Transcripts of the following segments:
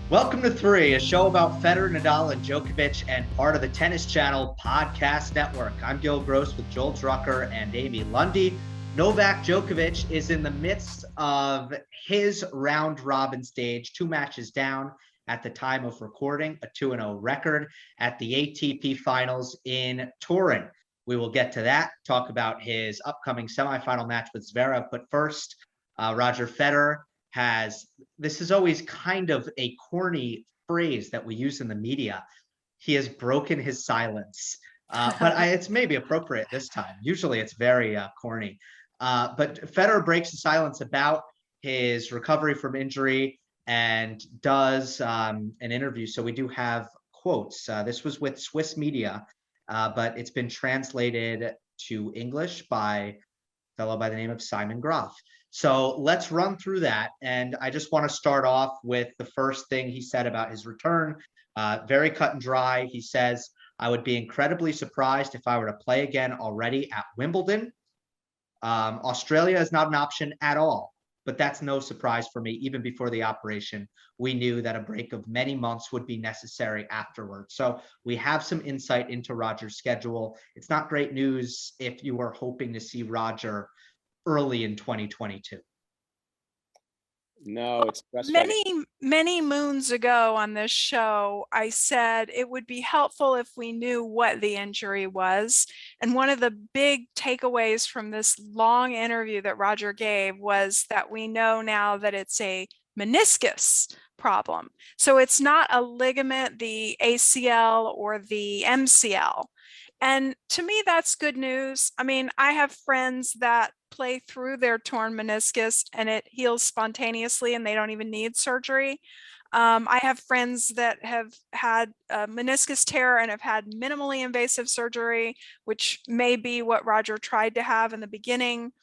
Welcome to Three, a show about Federer, Nadal, and Djokovic, and part of the Tennis Channel podcast network. I'm Gill with Joel Drucker and Amy Lundy. Novak Djokovic is in the midst of his round-robin stage, 2 matches down at the time of recording, a 2-0 record at the ATP Finals in Turin. We will get to that, talk about his upcoming semifinal match with Zverev, but first, Roger Federer this is always kind of a corny phrase that we use in the media. He has broken his silence, but it's maybe appropriate this time. Usually it's very corny. But Federer breaks the silence about his recovery from injury and does an interview. So we do have quotes. This was with Swiss media, but it's been translated to English by a fellow by the name of Simon Graf. So let's run through that. And I just want to start off with the first thing he said about his return. Very cut and dry. He says, I would be incredibly surprised if I were to play again already at Wimbledon. Australia is not an option at all, but that's no surprise for me. Even before the operation, we knew that a break of many months would be necessary afterwards. So we have some insight into Roger's schedule. It's not great news if you were hoping to see Roger early in 2022. No, it's frustrating. Many moons ago on this show, I said it would be helpful if we knew what the injury was. And one of the big takeaways from this long interview that Roger gave was that we know now that it's a meniscus problem. So it's not a ligament, the ACL or the MCL. And to me, that's good news. I mean, I have friends that play through their torn meniscus and it heals spontaneously and they don't even need surgery. I have friends that have had a meniscus tear and have had minimally invasive surgery, which may be what Roger tried to have in the beginning.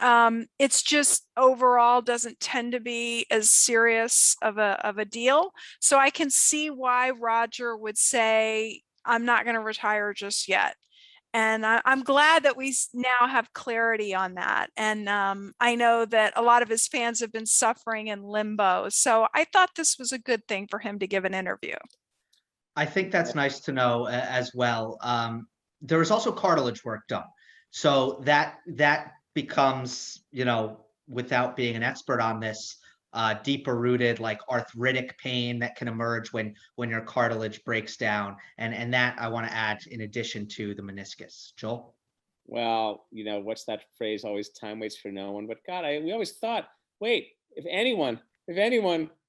It's just overall doesn't tend to be as serious of a deal. So I can see why Roger would say, I'm not going to retire just yet. And I'm glad that we now have clarity on that. And I know that a lot of his fans have been suffering in limbo. So I thought this was a good thing for him to give an interview. I think that's nice to know as well. There was also cartilage work done. So that becomes, without being an expert on this, deeper rooted, like arthritic pain that can emerge when your cartilage breaks down. And that I want to add in addition to the meniscus. Joel? Well, what's that phrase? Always time waits for no one. But God, we always thought, wait, if anyone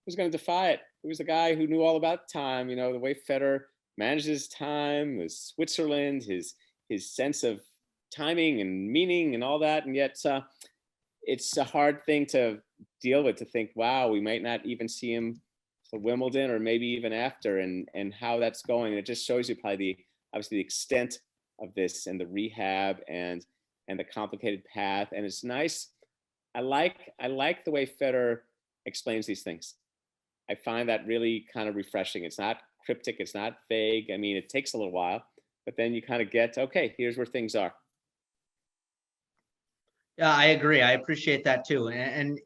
was going to defy it, it was the guy who knew all about time. The way Federer manages his time, his Switzerland, his sense of timing and meaning and all that. And yet it's a hard thing to deal with, to think, wow, we might not even see him for Wimbledon or maybe even after, and how that's going. And it just shows you probably obviously the extent of this and the rehab and the complicated path. And it's nice. I like the way Federer explains these things. I find that really kind of refreshing. It's not cryptic. It's not vague. I mean, it takes a little while, but then you kind of get, okay, here's where things are. Yeah, I agree. I appreciate that too. And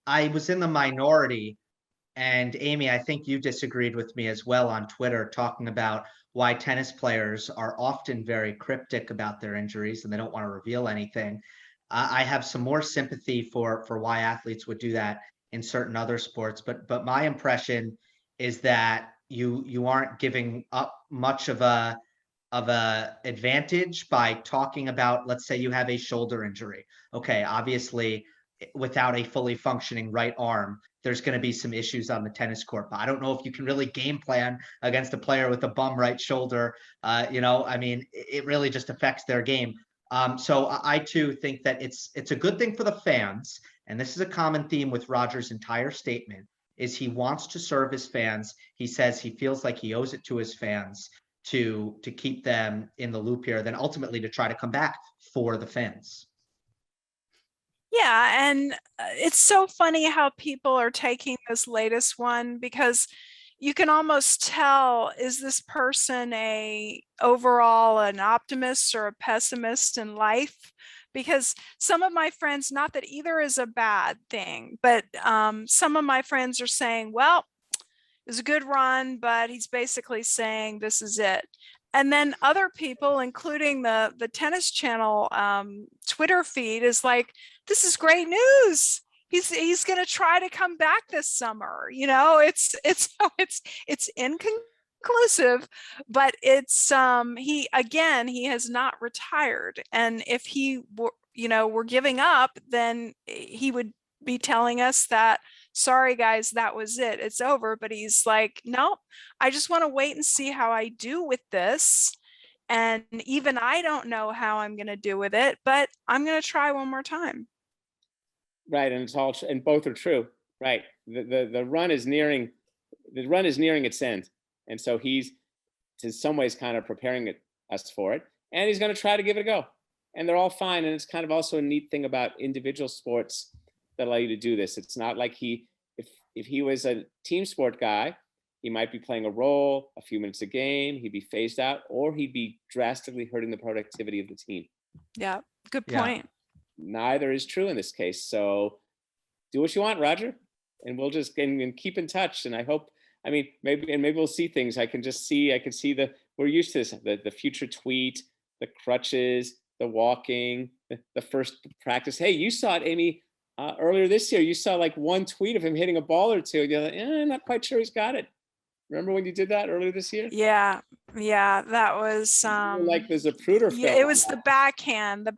I was in the minority, and Amy, I think you disagreed with me as well on Twitter, talking about why tennis players are often very cryptic about their injuries and they don't want to reveal anything. I have some more sympathy for why athletes would do that in certain other sports, but my impression is that you aren't giving up much of a advantage by talking about, let's say you have a shoulder injury. Okay, obviously without a fully functioning right arm, there's going to be some issues on the tennis court, but I don't know if you can really game plan against a player with a bum right shoulder. It really just affects their game. So I too think that it's a good thing for the fans. And this is a common theme with Roger's entire statement, is he wants to serve his fans. He says he feels like he owes it to his fans to keep them in the loop here, then ultimately to try to come back for the fans. Yeah, and it's so funny how people are taking this latest one, because you can almost tell, is this person overall an optimist or a pessimist in life? because some of my friends, not that either is a bad thing, but some of my friends are saying, well, it was a good run, but he's basically saying this is it. And then other people, including the Tennis Channel Twitter feed, is like, this is great news. He's going to try to come back this summer. You know, it's inconclusive, but it's he has not retired. And if he were, were giving up, then he would be telling us that, sorry guys, that was it, it's over. But he's like, nope, I just want to wait and see how I do with this. And even I don't know how I'm going to do with it, but I'm going to try one more time. Right, and it's all, and both are true. Right, the run is nearing its end, and so he's in some ways kind of preparing us for it, and he's going to try to give it a go. And they're all fine. And it's kind of also a neat thing about individual sports that allow you to do this. It's not like if he was a team sport guy, he might be playing a role, a few minutes a game, he'd be phased out, or he'd be drastically hurting the productivity of the team. Yeah, good point. Neither is true in this case. So do what you want, Roger, and we'll just and keep in touch. And I hope, I mean, maybe we'll see things. I can see we're used to this, the future tweet, the crutches, the walking, the first practice. Hey, you saw it, Amy, earlier this year. You saw like one tweet of him hitting a ball or two. You're like, I'm not quite sure he's got it. Remember when you did that earlier this year? Yeah, that was like there's a Pruder film. Yeah, it was the backhand.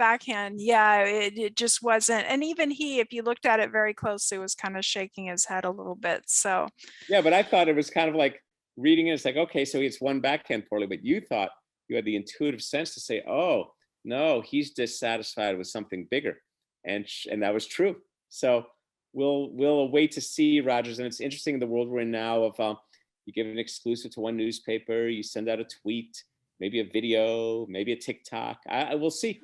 Yeah, it just wasn't. And even he, if you looked at it very closely, was kind of shaking his head a little bit. So yeah, but I thought it was kind of like reading it. It's like, okay, so it's one backhand poorly, but you thought you had the intuitive sense to say, oh no, he's dissatisfied with something bigger, and that was true. So we'll wait to see, Rogers. And it's interesting in the world we're in now of you give an exclusive to one newspaper, you send out a tweet, maybe a video, maybe a TikTok. I will see.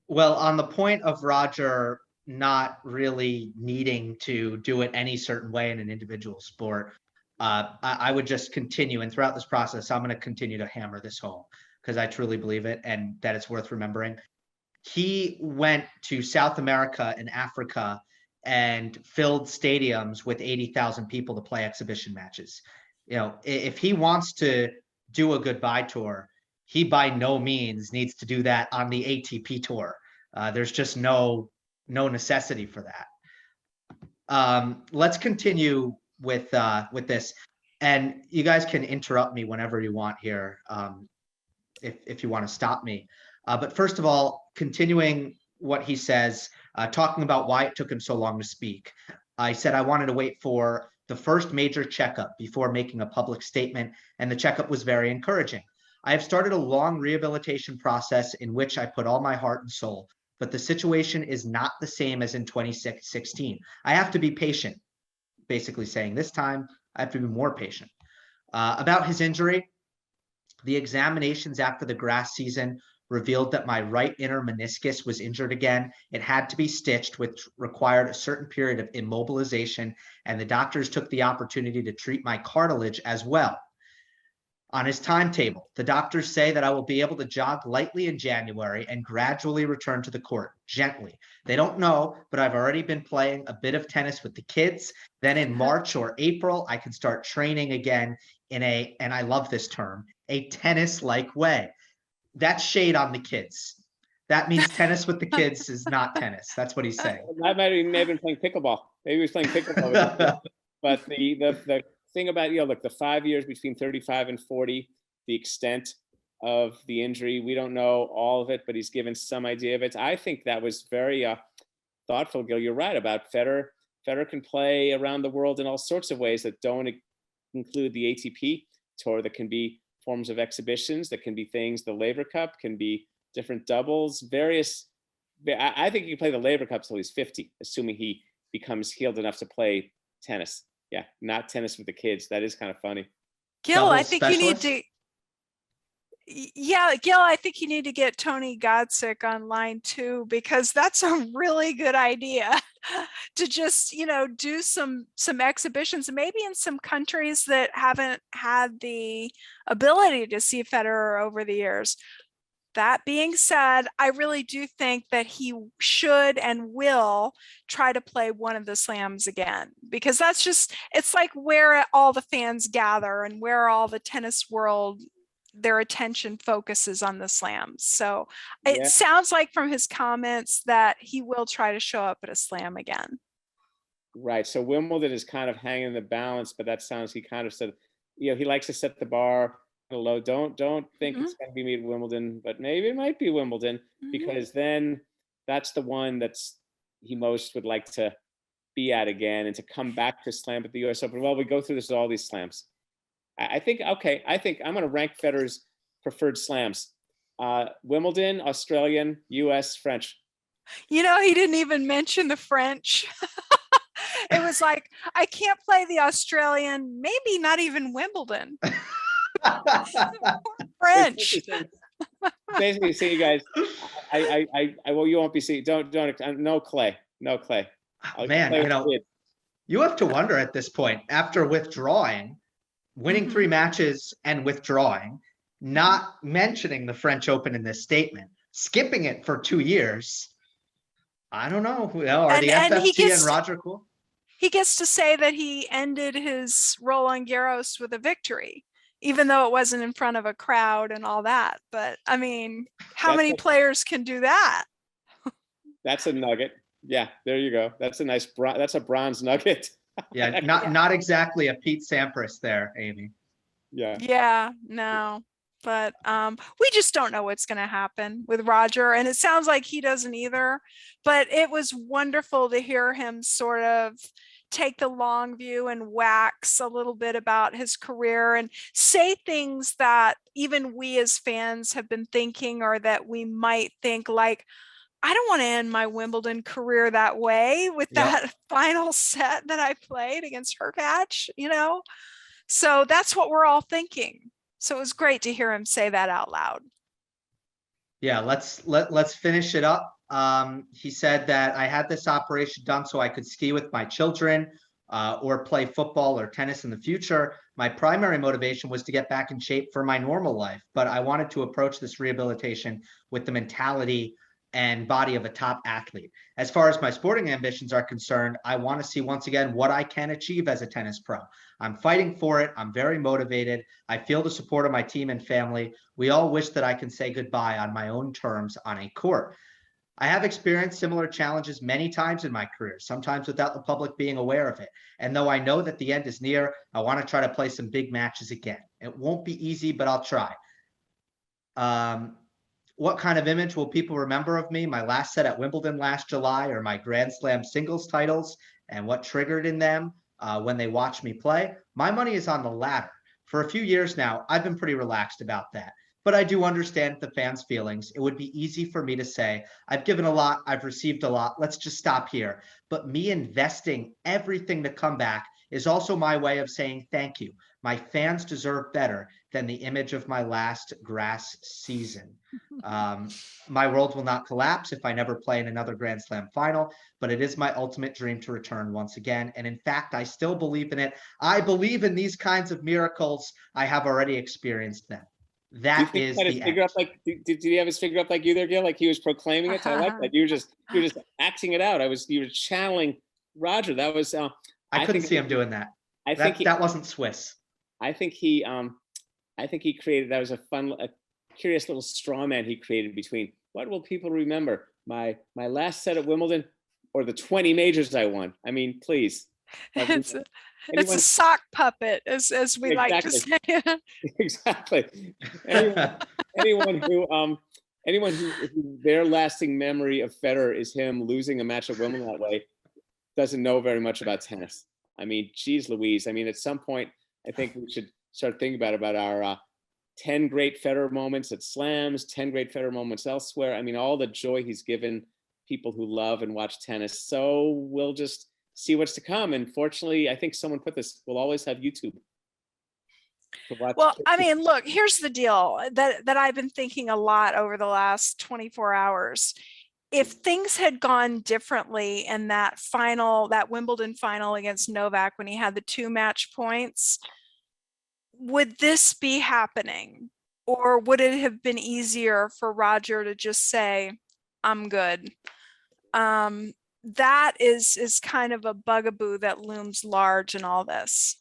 Well, on the point of Roger not really needing to do it any certain way in an individual sport, I would just continue. And throughout this process, I'm going to continue to hammer this home because I truly believe it and that it's worth remembering. He went to South America and Africa and filled stadiums with 80,000 people to play exhibition matches. You know, if he wants to do a goodbye tour, he by no means needs to do that on the ATP tour. There's just no necessity for that. Let's continue with this, and you guys can interrupt me whenever you want here, if you want to stop me. But first of all, continuing what he says, talking about why it took him so long to speak. I said I wanted to wait for the first major checkup before making a public statement, and the checkup was very encouraging. I have started a long rehabilitation process in which I put all my heart and soul, but the situation is not the same as in 2016. I have to be patient, basically saying this time I have to be more patient. About his injury, the examinations after the grass season revealed that my right inner meniscus was injured again. It had to be stitched, which required a certain period of immobilization, and the doctors took the opportunity to treat my cartilage as well. On his timetable, the doctors say that I will be able to jog lightly in January and gradually return to the court, gently. They don't know, but I've already been playing a bit of tennis with the kids. Then in March or April, I can start training again in and I love this term, a tennis-like way. That's shade on the kids. That means tennis with the kids is not tennis. That's what he's saying. I may have been playing pickleball. Maybe he was playing pickleball. But the thing about, look, the 5 years between 35 and 40, the extent of the injury, we don't know all of it, but he's given some idea of it. I think that was very thoughtful, Gill. You're right about Federer. Federer can play around the world in all sorts of ways that don't include the ATP tour, that can be forms of exhibitions, that can be things, the Laver Cup can be different doubles, various. I think you can play the Laver Cup till he's 50, assuming he becomes healed enough to play tennis. Yeah, not tennis with the kids. That is kind of funny. Gil, I think you need to. Yeah, Gil, I think you need to get Tony Godsick on line too, because that's a really good idea to just, do some exhibitions, maybe in some countries that haven't had the ability to see Federer over the years. That being said, I really do think that he should and will try to play one of the slams again, because that's just, it's like where all the fans gather and where all the tennis world, their attention focuses on the slams. So it sounds like from his comments that he will try to show up at a slam again. Right. So Wimbledon is kind of hanging in the balance, but that sounds, he kind of said, he likes to set the bar low. Don't think it's going to be me at Wimbledon, but maybe it might be Wimbledon, because then that's the one that's he most would like to be at again, and to come back to slam at the US Open. Well, we go through this with all these slams. I think I'm going to rank Federer's preferred slams. Wimbledon, Australian, US, French. You know, he didn't even mention the French. It was like, I can't play the Australian, maybe not even Wimbledon. French. Basically, see you guys. Well, you won't be seeing. Don't. No clay. Man, you have to wonder at this point, after withdrawing, winning 3 matches and withdrawing, not mentioning the French Open in this statement, skipping it for 2 years. I don't know. Are the FFT and Roger cool? He gets to say that he ended his Roland Garros with a victory, even though it wasn't in front of a crowd and all that. But I mean, how many players can do that? That's a nugget. Yeah, there you go. That's a nice, that's a bronze nugget. Yeah, not exactly a Pete Sampras there, Amy. Yeah, no. But we just don't know what's going to happen with Roger. And it sounds like he doesn't either. But it was wonderful to hear him sort of take the long view and wax a little bit about his career and say things that even we as fans have been thinking, or that we might think, like, I don't want to end my Wimbledon career that way with that final set that I played against Hurkacz, you know? So that's what we're all thinking. So it was great to hear him say that out loud. Yeah, let's finish it up. He said that I had this operation done so I could ski with my children or play football or tennis in the future. My primary motivation was to get back in shape for my normal life, but I wanted to approach this rehabilitation with the mentality and body of a top athlete. As far as my sporting ambitions are concerned, I want to see once again what I can achieve as a tennis pro. I'm fighting for it. I'm very motivated. I feel the support of my team and family. We all wish that I can say goodbye on my own terms on a court. I have experienced similar challenges many times in my career, sometimes without the public being aware of it. And though I know that the end is near, I want to try to play some big matches again. It won't be easy, but I'll try. What kind of image will people remember of me? My last set at Wimbledon last July, or my Grand Slam singles titles, and what triggered in them when they watched me play? My money is on the latter. For a few years now, I've been pretty relaxed about that. But I do understand the fans' feelings. It would be easy for me to say, I've given a lot, I've received a lot, let's just stop here. But me investing everything to come back is also my way of saying thank you. My fans deserve better than the image of my last grass season. My world will not collapse if I never play in another Grand Slam final, but it is my ultimate dream to return once again. And in fact, I still believe in it. I believe in these kinds of miracles. I have already experienced them. That is the end. Did he have his finger up like you there, Gill? Like he was proclaiming it? I like that. You were just acting it out. You were channeling Roger. That was I couldn't see him doing that. That wasn't Swiss. I think he created, that was a curious little straw man he created between what will people remember? My last set at Wimbledon or the 20 majors I won? I mean, please. It's a sock puppet, as we like to say. Exactly. Anyone who their lasting memory of Federer is him losing a match at Wimbledon that way doesn't know very much about tennis. I mean, geez Louise. I mean, at some point, I think we should start thinking about our 10 great Federer moments at slams, 10 great Federer moments elsewhere. I mean, all the joy he's given people who love and watch tennis. So we'll just see what's to come. And fortunately, I think someone put this, we'll always have YouTube. Well, I mean, look, here's the deal that I've been thinking a lot over the last 24 hours. If things had gone differently in that Wimbledon final against Novak, when he had the 2 match points, would this be happening? Or would it have been easier for Roger to just say, I'm good? That is kind of a bugaboo that looms large in all this.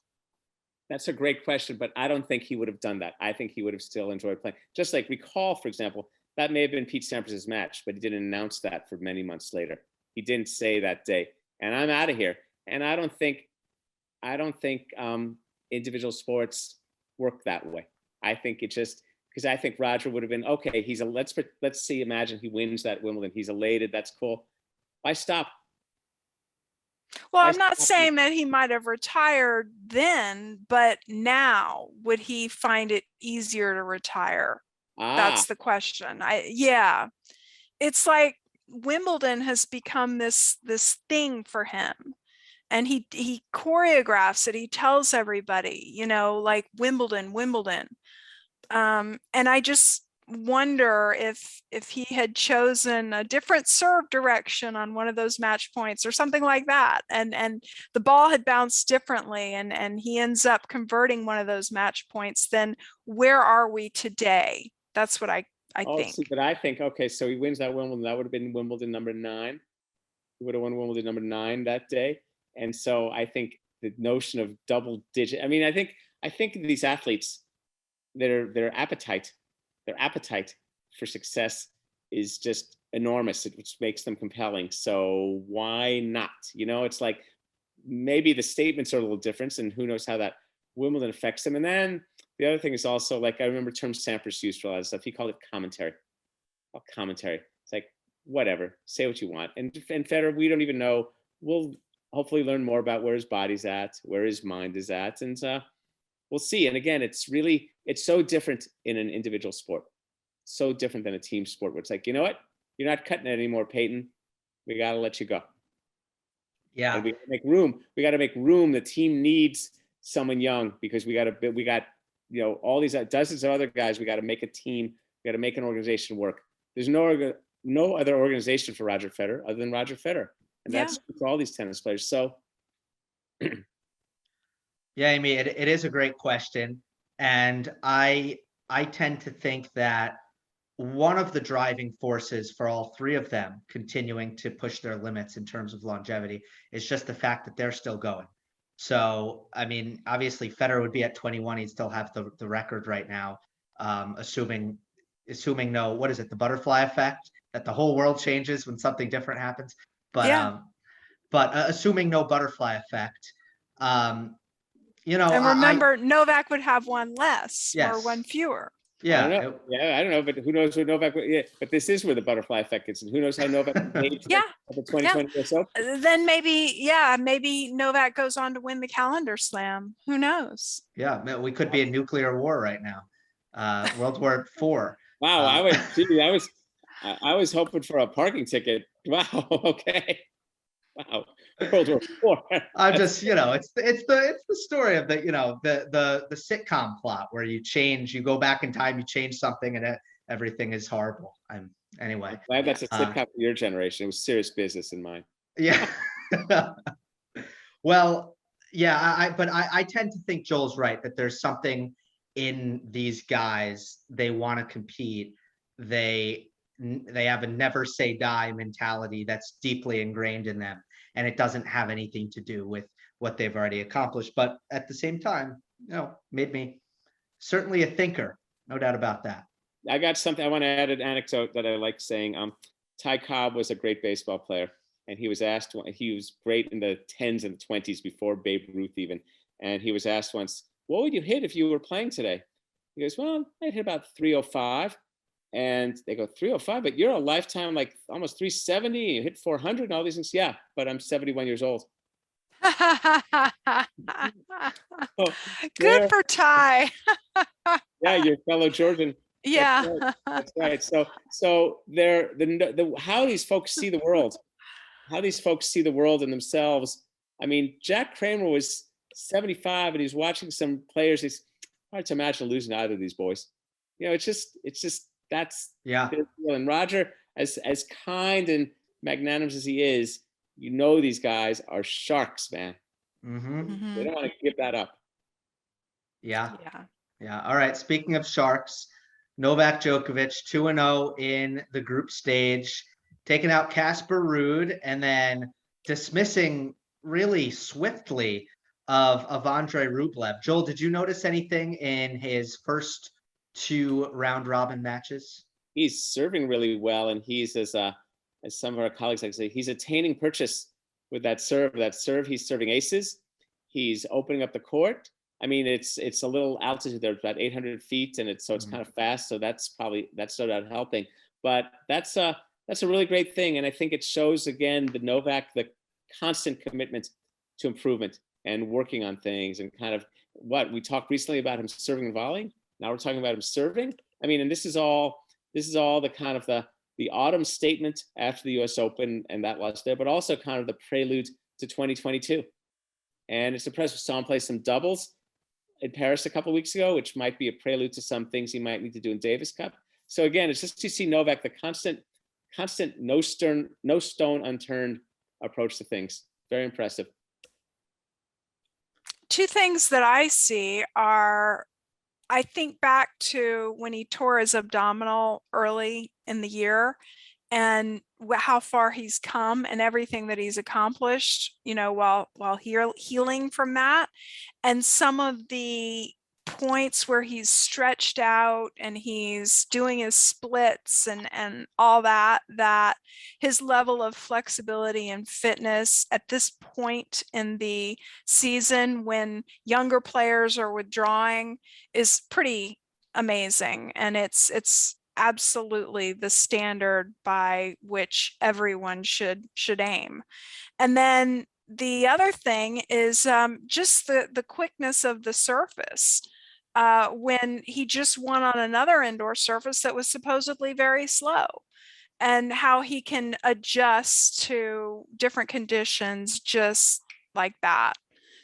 That's a great question, but I don't think he would have done that. I think he would have still enjoyed playing. Just like recall, for example, that may have been Pete Sampras' match, but he didn't announce that for many months later. He didn't say that day, and I'm out of here. And I don't think individual sports work that way. I think it just, because I think Roger would have been, okay, let's see, imagine he wins that Wimbledon. He's elated. That's cool. Why stop? Well, I'm not saying that he might have retired then, but now would he find it easier to retire? That's the question. Yeah, it's like Wimbledon has become this thing for him, and he choreographs it. He tells everybody, you know, like Wimbledon. And I just wonder if he had chosen a different serve direction on one of those match points or something like that, and the ball had bounced differently, and he ends up converting one of those match points, then where are we today? That's what I think. See, but I think, okay, so he wins that Wimbledon. That would have been Wimbledon number 9. He would have won Wimbledon number 9 that day. And so I think the notion of double digit, I mean, I think these athletes, their appetite for success is just enormous, which makes them compelling. So why not? You know, it's like maybe the statements are a little different, and who knows how that Wimbledon affects them. And then the other thing is also, like, I remember term Sampras used for a lot of stuff. He called it commentary. Oh, commentary. It's like, whatever, say what you want. And Federer, we don't even know. We'll hopefully learn more about where his body's at, where his mind is at, and we'll see. And again, it's so different in an individual sport. So different than a team sport, where it's like, you know what? You're not cutting it anymore, Peyton. We got to let you go. Yeah. And we gotta make room. We got to make room. The team needs someone young, because we got, you know, all these dozens of other guys. We got to make a team. We got to make an organization work. There's no other organization for Roger Federer other than Roger Federer. And that's for all these tennis players. So yeah, Amy, it is a great question. And I tend to think that one of the driving forces for all three of them continuing to push their limits in terms of longevity is just the fact that they're still going. So, I mean, obviously Federer would be at 21. He'd still have the record right now, assuming no, what is it? The butterfly effect, that the whole world changes when something different happens. But, assuming no butterfly effect, you know, and remember, Novak would have one less or one fewer. Yeah, I don't know, but who knows what Novak? Yeah, but this is where the butterfly effect is, and who knows how Novak aged at the 2020 US Open. Then maybe Novak goes on to win the calendar slam. Who knows? Yeah, we could be in nuclear war right now, World War IV. Wow, I was hoping for a parking ticket. Wow, okay. Wow, World War IV. I'm just, you know, it's the story of the sitcom plot where you go back in time, you change something, and everything is horrible. Anyway. I'm glad that's a sitcom for your generation. It was serious business in mine. Yeah. Well, yeah, but I tend to think Joel's right, that there's something in these guys. They want to compete. They have a never say die mentality that's deeply ingrained in them, and it doesn't have anything to do with what they've already accomplished. But at the same time, you know, made me certainly a thinker, no doubt about that. I got something. I want to add an anecdote that I like saying. Ty Cobb was a great baseball player, and he was asked. He was great in the 10s and 20s before Babe Ruth even, and he was asked once, "What would you hit if you were playing today?" He goes, "Well, I'd hit about 305." And they go, 305, but you're a lifetime, like almost 370, you hit 400 and all these things. Yeah, but I'm 71 years old. Good for Ty. Yeah, your fellow Georgian. Yeah. That's right. So they're how these folks see the world, and themselves. I mean, Jack Kramer was 75 and he's watching some players. It's hard to imagine losing either of these boys. You know, it's just that's and Roger, as kind and magnanimous as he is, you know, these guys are sharks, man. Mm-hmm. They don't want to give that up. Yeah. All right. Speaking of sharks, Novak Djokovic 2-0 in the group stage, taking out Casper Ruud, and then dismissing really swiftly of Andrei Rublev. Joel, did you notice anything in his first 2 round robin matches? He's serving really well, and he's as some of our colleagues like to say, he's attaining purchase with that serve. That serve, he's serving aces. He's opening up the court. I mean, it's a little altitude there, about 800 feet, and it's kind of fast. So that's no doubt helping. But that's a really great thing, and I think it shows again the Novak, the constant commitment to improvement and working on things, and kind of what we talked recently about him serving and volleying. Now we're talking about him serving. I mean, and this is all the kind of the autumn statement after the U.S. Open and that loss there, but also kind of the prelude to 2022. And it's impressive. Saw him play some doubles in Paris a couple of weeks ago, which might be a prelude to some things he might need to do in Davis Cup. So again, it's just to see Novak, the constant, no stone unturned approach to things. Very impressive. 2 things that I see are, I think back to when he tore his abdominal early in the year and how far he's come and everything that he's accomplished, while healing from that. And some of the points where he's stretched out and he's doing his splits and all that his level of flexibility and fitness at this point in the season when younger players are withdrawing is pretty amazing. And it's absolutely the standard by which everyone should aim. And then the other thing is just the quickness of the surface. When he just won on another indoor surface that was supposedly very slow, and how he can adjust to different conditions just like that.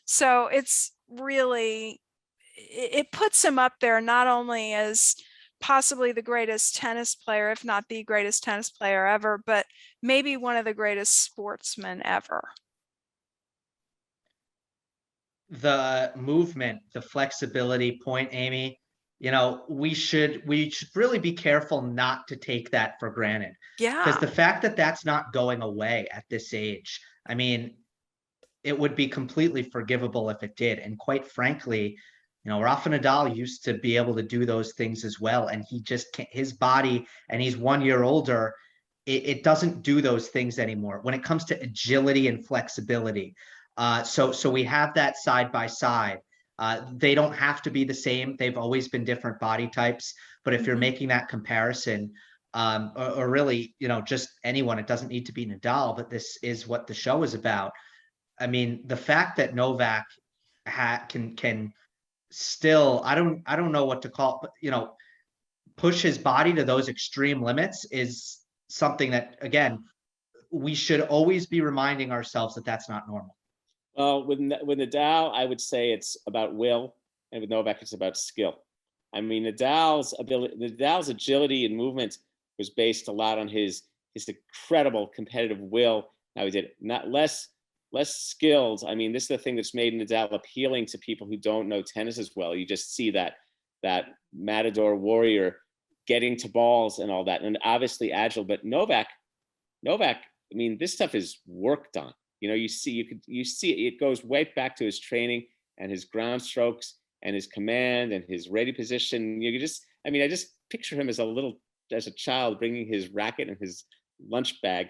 So it's really, it puts him up there not only as possibly the greatest tennis player, if not the greatest tennis player ever, but maybe one of the greatest sportsmen ever. The movement, the flexibility point, Amy, we should really be careful not to take that for granted. Yeah. Because the fact that that's not going away at this age, I mean, it would be completely forgivable if it did. And quite frankly, Rafa Nadal used to be able to do those things as well. And he just can't, his body, and he's 1 year older, it doesn't do those things anymore when it comes to agility and flexibility. So we have that side by side. They don't have to be the same. They've always been different body types. But if you're making that comparison, or really, just anyone, it doesn't need to be Nadal, but this is what the show is about. I mean, the fact that Novak can still, I don't know what to call it, but push his body to those extreme limits is something that, again, we should always be reminding ourselves that that's not normal. Well, with Nadal, I would say it's about will, and with Novak, it's about skill. I mean, Nadal's agility and movement was based a lot on his incredible competitive will. Now he did not less skilled. I mean, this is the thing that's made Nadal appealing to people who don't know tennis as well. You just see that matador warrior getting to balls and all that, and obviously agile. But Novak, I mean, this stuff is worked on. You see it goes way back to his training and his ground strokes and his command and his ready position. I just picture him as a child bringing his racket and his lunch bag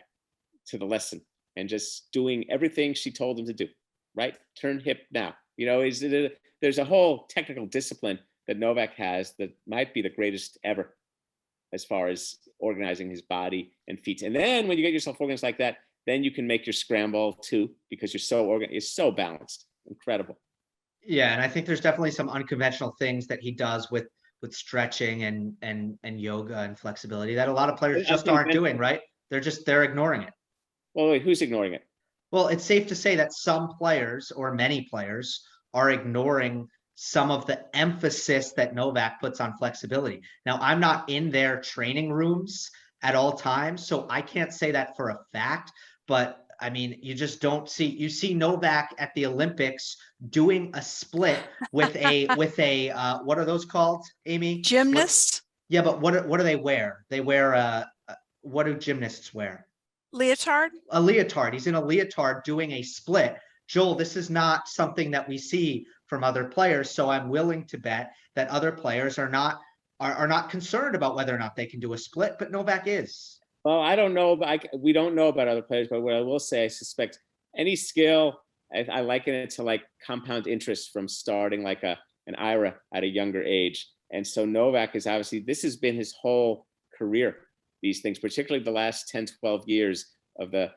to the lesson and just doing everything she told him to do. Right, turn hip now. There's a whole technical discipline that Novak has that might be the greatest ever, as far as organizing his body and feet. And then when you get yourself organized like that, then you can make your scramble too, because you're so organized, it's so balanced. Incredible. Yeah, and I think there's definitely some unconventional things that he does with stretching and yoga and flexibility that a lot of players just aren't doing, right? They're ignoring it. Well, wait, who's ignoring it? Well, it's safe to say that some players, or many players, are ignoring some of the emphasis that Novak puts on flexibility. Now, I'm not in their training rooms at all times, so I can't say that for a fact. But I mean, you just don't see, you see Novak at the Olympics doing a split with a what are those called, Amy? Gymnast. Yeah, but what do they wear? They wear what do gymnasts wear? Leotard? A leotard. He's in a leotard doing a split. Joel, this is not something that we see from other players, so I'm willing to bet that other players are not concerned about whether or not they can do a split, but Novak is. Well, I don't know, but we don't know about other players. But what I will say, I suspect any skill, I liken it to like compound interest from starting like an IRA at a younger age. And so Novak is obviously, this has been his whole career, these things, particularly the last 10, 12 years of the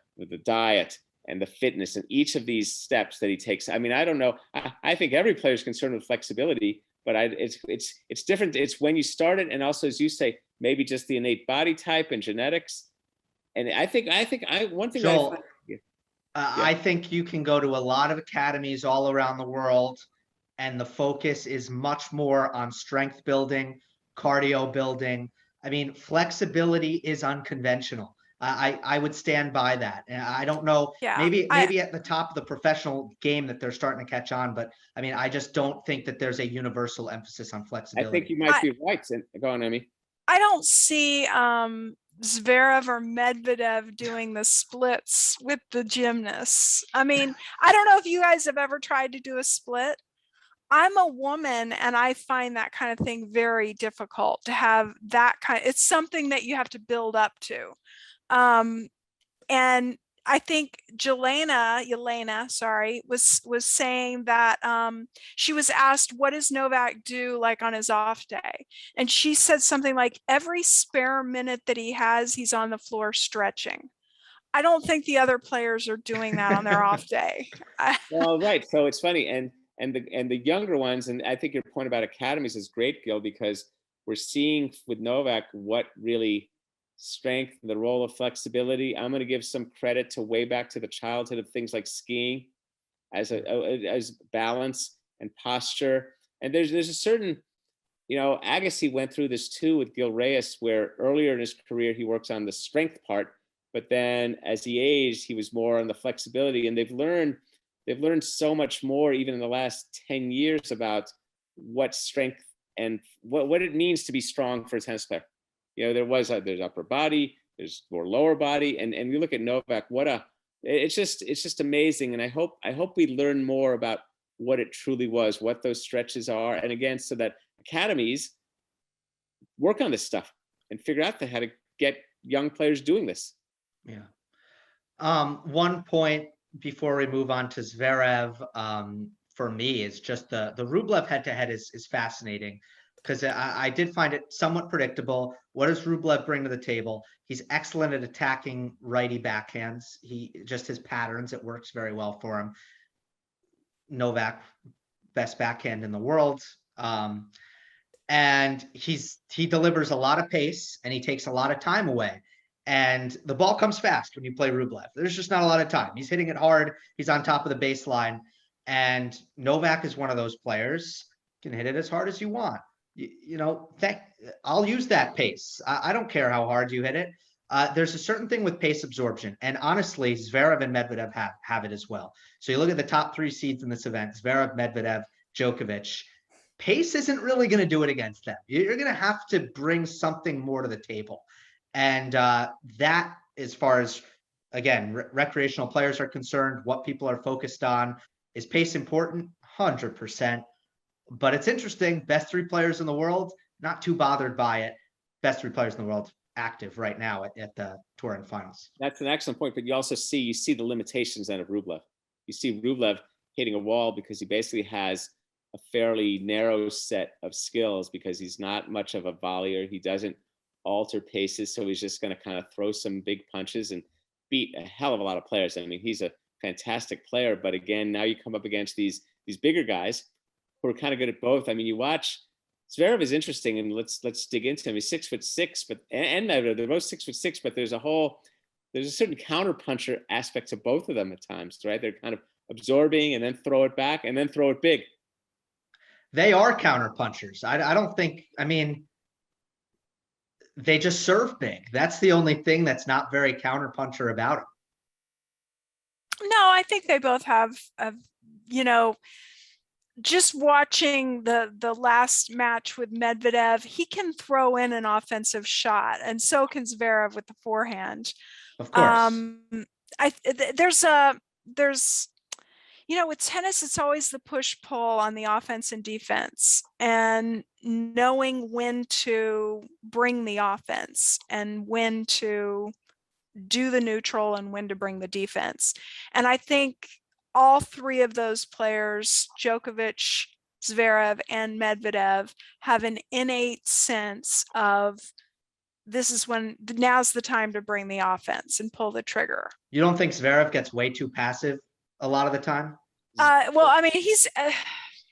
diet and the fitness and each of these steps that he takes. I mean, I don't know. I think every player is concerned with flexibility, but it's different. It's when you start it, and also, as you say, maybe just the innate body type and genetics. And one thing Joel, yeah. I think you can go to a lot of academies all around the world, and the focus is much more on strength building, cardio building. I mean, flexibility is unconventional. I would stand by that. And I don't know, Yeah. maybe at the top of the professional game that they're starting to catch on, but I mean, I just don't think that there's a universal emphasis on I flexibility. think you might be right. Go on, Emmy. I don't see Zverev or Medvedev doing the splits with the gymnasts. I mean, I don't know if you guys have ever tried to do a split. I'm a woman and I find that kind of thing very difficult to have that kind. It's something that you have to build up to. And I think Yelena, sorry, was saying that she was asked, what does Novak do like on his off day? And she said something like, every spare minute that he has, he's on the floor stretching. I don't think the other players are doing that on their off day. Well, right. So it's funny, and the younger ones, and I think your point about academies is great, Gil, because we're seeing with Novak what really strength, the role of flexibility. I'm going to give some credit to way back to the childhood of things like skiing, as balance and posture. And there's a certain, Agassi went through this too with Gil Reyes, where earlier in his career he works on the strength part, but then as he aged, he was more on the flexibility. And they've learned so much more, even in the last 10 years, about what strength and what it means to be strong for a tennis player. There's upper body, there's more lower body, and you look at Novak. It's just amazing. And I hope we learn more about what it truly was, what those stretches are, and again, so that academies work on this stuff and figure out how to get young players doing this. Yeah. One point before we move on to Zverev, for me, is just the Rublev head-to-head is fascinating, because I did find it somewhat predictable. What does Rublev bring to the table? He's excellent at attacking righty backhands. His patterns, it works very well for him. Novak, best backhand in the world. And he delivers a lot of pace, and he takes a lot of time away. And the ball comes fast when you play Rublev. There's just not a lot of time. He's hitting it hard. He's on top of the baseline. And Novak is one of those players, can hit it as hard as you want. I'll use that pace. I don't care how hard you hit it. There's a certain thing with pace absorption. And honestly, Zverev and Medvedev have it as well. So you look at the top three seeds in this event, Zverev, Medvedev, Djokovic. Pace isn't really going to do it against them. You're going to have to bring something more to the table. And that, as far as, again, recreational players are concerned, what people are focused on, is pace important? 100%. But it's interesting. Best three players in the world, not too bothered by it. Best three players in the world active right now at the Turin finals. That's an excellent point. But you see the limitations then of Rublev. You see Rublev hitting a wall because he basically has a fairly narrow set of skills, because he's not much of a volleyer. He doesn't alter paces, so he's just going to kind of throw some big punches and beat a hell of a lot of players. I mean, he's a fantastic player, but again, now you come up against these bigger guys who are kind of good at both. I mean, you watch Zverev is interesting, and let's dig into him. He's 6'6", and they're both 6'6", but there's a certain counterpuncher aspect to both of them at times, right? They're kind of absorbing and then throw it back and then throw it big. They are counterpunchers. I don't think, they just serve big. That's the only thing that's not very counterpuncher about them. No, I think they both have just watching the last match with Medvedev, he can throw in an offensive shot, and so can Zverev with the forehand. Of course. There's with tennis, it's always the push-pull on the offense and defense, and knowing when to bring the offense and when to do the neutral and when to bring the defense. And I think all three of those players, Djokovic, Zverev, and Medvedev, have an innate sense of now's the time to bring the offense and pull the trigger. You don't think Zverev gets way too passive a lot of the time? Well, I mean, he's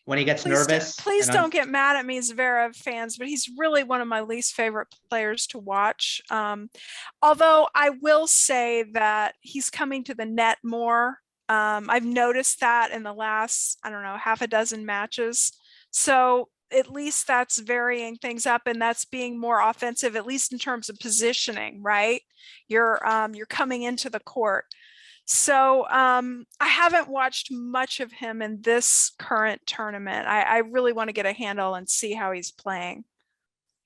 when he gets nervous. Please don't get mad at me, Zverev fans, but he's really one of my least favorite players to watch. Although I will say that he's coming to the net more. I've noticed that in the last, I don't know, half a dozen matches. So at least that's varying things up, and that's being more offensive, at least in terms of positioning, right? You're coming into the court. So I haven't watched much of him in this current tournament. I really want to get a handle and see how he's playing.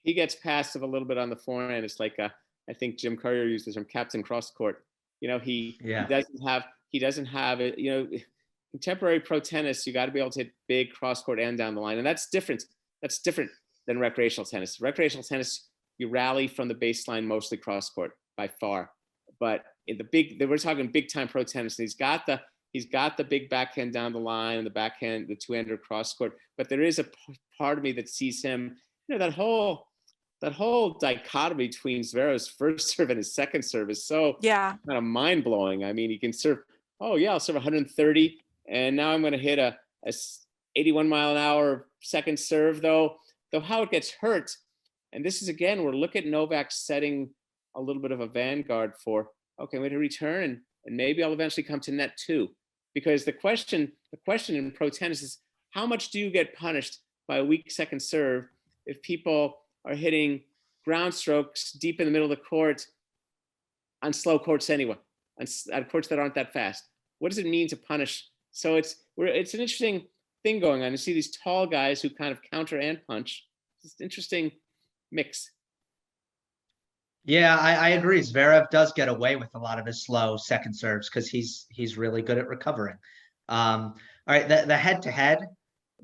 He gets passive a little bit on the forehand. It's like I think Jim Courier used the term Captain Cross Court. He doesn't have it. Contemporary pro tennis, you got to be able to hit big cross court and down the line, and that's different. That's different than recreational tennis. Recreational tennis, you rally from the baseline mostly cross court by far, but we're talking big time pro tennis. He's got the big backhand down the line and the backhand, the two-hander cross court. But there is a part of me that sees him, that whole dichotomy between Zverev's first serve and his second serve is so kind of mind blowing. I mean, he can serve. Oh yeah, I'll serve 130, and now I'm going to hit a 81 mile an hour second serve. Though how it gets hurt, and this is again, we're looking at Novak setting a little bit of a vanguard for. Okay, I'm going to return, and maybe I'll eventually come to net too. Because the question in pro tennis is, how much do you get punished by a weak second serve if people are hitting ground strokes deep in the middle of the court on slow courts anyway, on courts that aren't that fast? What does it mean to punish? So it's an interesting thing going on. You see these tall guys who kind of counter and punch. It's an interesting mix. Yeah, I agree. Zverev does get away with a lot of his slow second serves because he's really good at recovering. All right, the head-to-head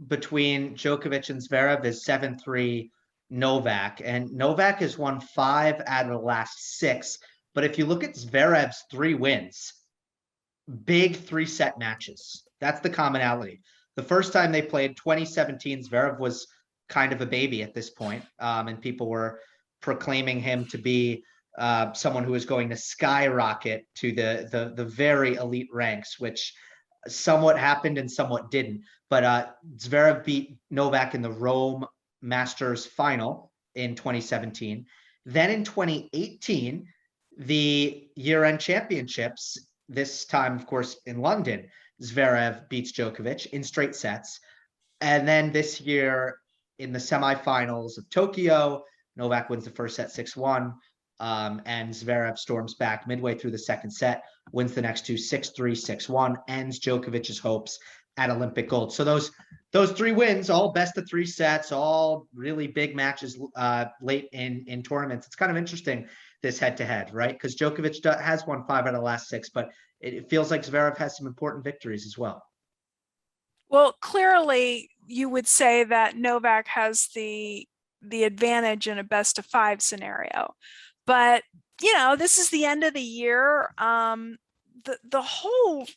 between Djokovic and Zverev is 7-3 Novak, and Novak has won 5 out of the last 6. But if you look at Zverev's 3 wins, big 3-set matches. That's the commonality. The first time they played, 2017, Zverev was kind of a baby at this point, and people were proclaiming him to be someone who is going to skyrocket to the very elite ranks, which somewhat happened and somewhat didn't. But Zverev beat Novak in the Rome Masters final in 2017. Then in 2018, the year-end championships, this time, of course, in London, Zverev beats Djokovic in straight sets. And then this year in the semifinals of Tokyo, Novak wins the first set 6-1, and Zverev storms back midway through the second set, wins the next 2 6-3, 6-1, ends Djokovic's hopes at Olympic gold. So those 3 wins, all best of 3 sets, all really big matches late in tournaments. It's kind of interesting, this head-to-head, right? Because Djokovic has won 5 out of the last 6, but it feels like Zverev has some important victories as well. Well, clearly you would say that Novak has the advantage in a best of 5 scenario, but this is the end of the year. The whole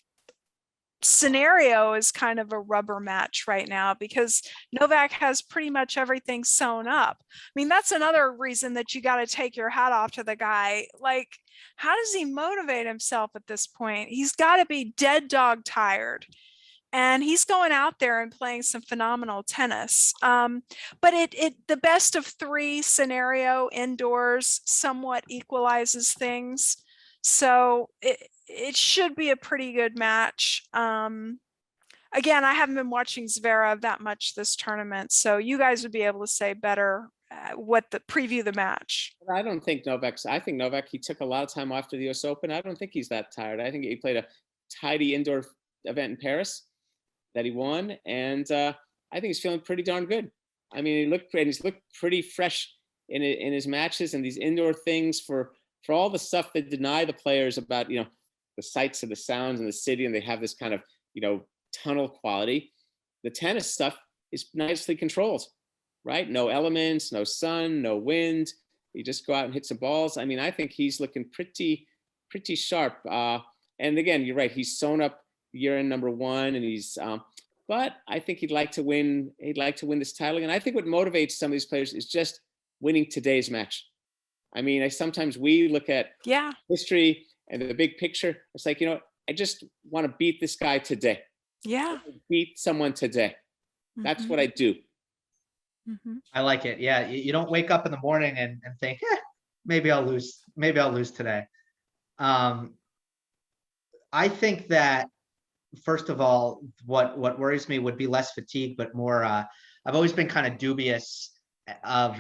scenario is kind of a rubber match right now because Novak has pretty much everything sewn up. I mean, that's another reason that you got to take your hat off to the guy. Like, how does he motivate himself at this point? He's got to be dead dog tired. And he's going out there and playing some phenomenal tennis. But the best of 3 scenario indoors somewhat equalizes things. So it should be a pretty good match. Again, I haven't been watching Zverev that much this tournament, so you guys would be able to say better preview the match. I don't think I think Novak, he took a lot of time after the US Open. I don't think he's that tired. I think he played a tidy indoor event in Paris that he won, and I think he's feeling pretty darn good. I mean, he's looked pretty fresh in his matches and these indoor things for all the stuff that deny the players about, the sights and the sounds and the city, and they have this kind of, tunnel quality. The tennis stuff is nicely controlled, right? No elements, no sun, no wind. You just go out and hit some balls. I mean, I think he's looking pretty sharp. And again, you're right. He's sewn up year-end number 1, and he's. But I think he'd like to win. He'd like to win this title. And I think what motivates some of these players is just winning today's match. I mean, sometimes we look at history and the big picture. It's like, I just want to beat this guy today. Yeah. Beat someone today. That's what I do. I like it. Yeah. You don't wake up in the morning and think, maybe I'll lose. Maybe I'll lose today. I think that, first of all, what worries me would be less fatigue, but more, I've always been kind of dubious of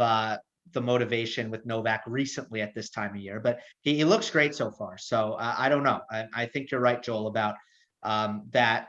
the motivation with Novak recently at this time of year, but he looks great so far. So I don't know. I think you're right, Joel, about that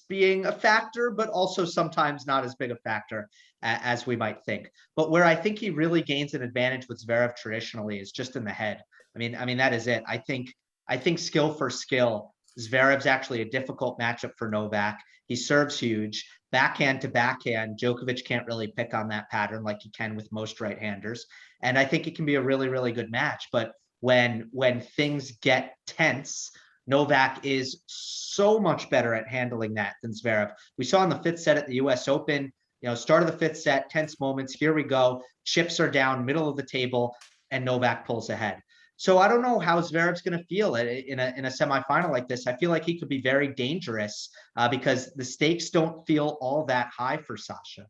being a factor, but also sometimes not as big a factor as we might think. But where I think he really gains an advantage with Zverev traditionally is just in the head. I mean, that is it. I think skill for skill, Zverev's actually a difficult matchup for Novak. He serves huge. Backhand to backhand, Djokovic can't really pick on that pattern like he can with most right-handers. And I think it can be a really, really good match. But when things get tense, Novak is so much better at handling that than Zverev. We saw in the 5th set at the US Open, start of the 5th set, tense moments. Here we go. Chips are down, middle of the table, and Novak pulls ahead. So I don't know how Zverev's going to feel in a semifinal like this. I feel like he could be very dangerous because the stakes don't feel all that high for Sasha.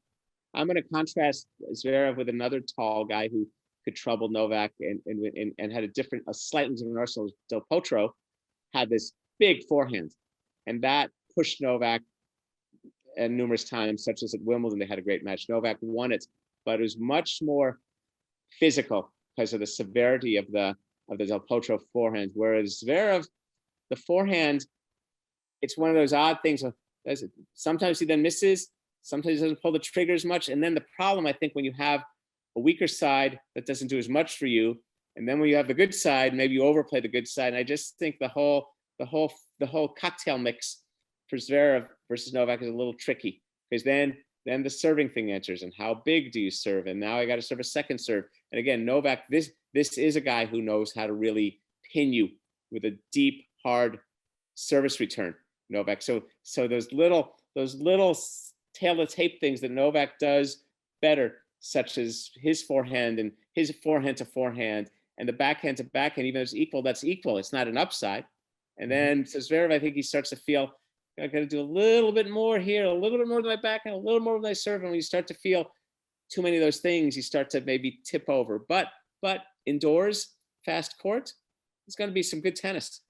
I'm going to contrast Zverev with another tall guy who could trouble Novak and had a slightly different arsenal. Del Potro had this big forehand, and that pushed Novak numerous times, such as at Wimbledon. They had a great match. Novak won it, but it was much more physical because of the severity of the Del Potro forehand. Whereas Zverev, the forehand, it's one of those odd things. Sometimes he then misses, sometimes he doesn't pull the trigger as much. And then the problem, I think, when you have a weaker side that doesn't do as much for you, and then when you have the good side, maybe you overplay the good side. And I just think the whole cocktail mix for Zverev versus Novak is a little tricky, because then the serving thing enters, and how big do you serve? And now I got to serve a second serve. And again, Novak, this is a guy who knows how to really pin you with a deep, hard service return, Novak. So those little tail of tape things that Novak does better, such as his forehand and his forehand to forehand and the backhand to backhand, even though it's equal, that's equal. It's not an upside. And then so Zverev, I think he starts to feel, I got to do a little bit more here, a little bit more with my backhand, a little more with my serve. And when you start to feel too many of those things, you start to maybe tip over. But indoors, fast court, it's going to be some good tennis.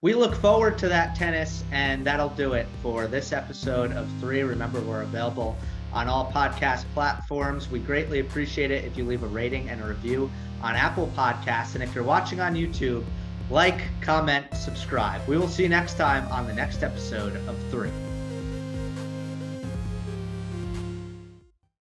We look forward to that tennis, and that'll do it for this episode of 3. Remember, we're available on all podcast platforms. We greatly appreciate it if you leave a rating and a review on Apple Podcasts. And if you're watching on YouTube, like, comment, subscribe. We will see you next time on the next episode of 3.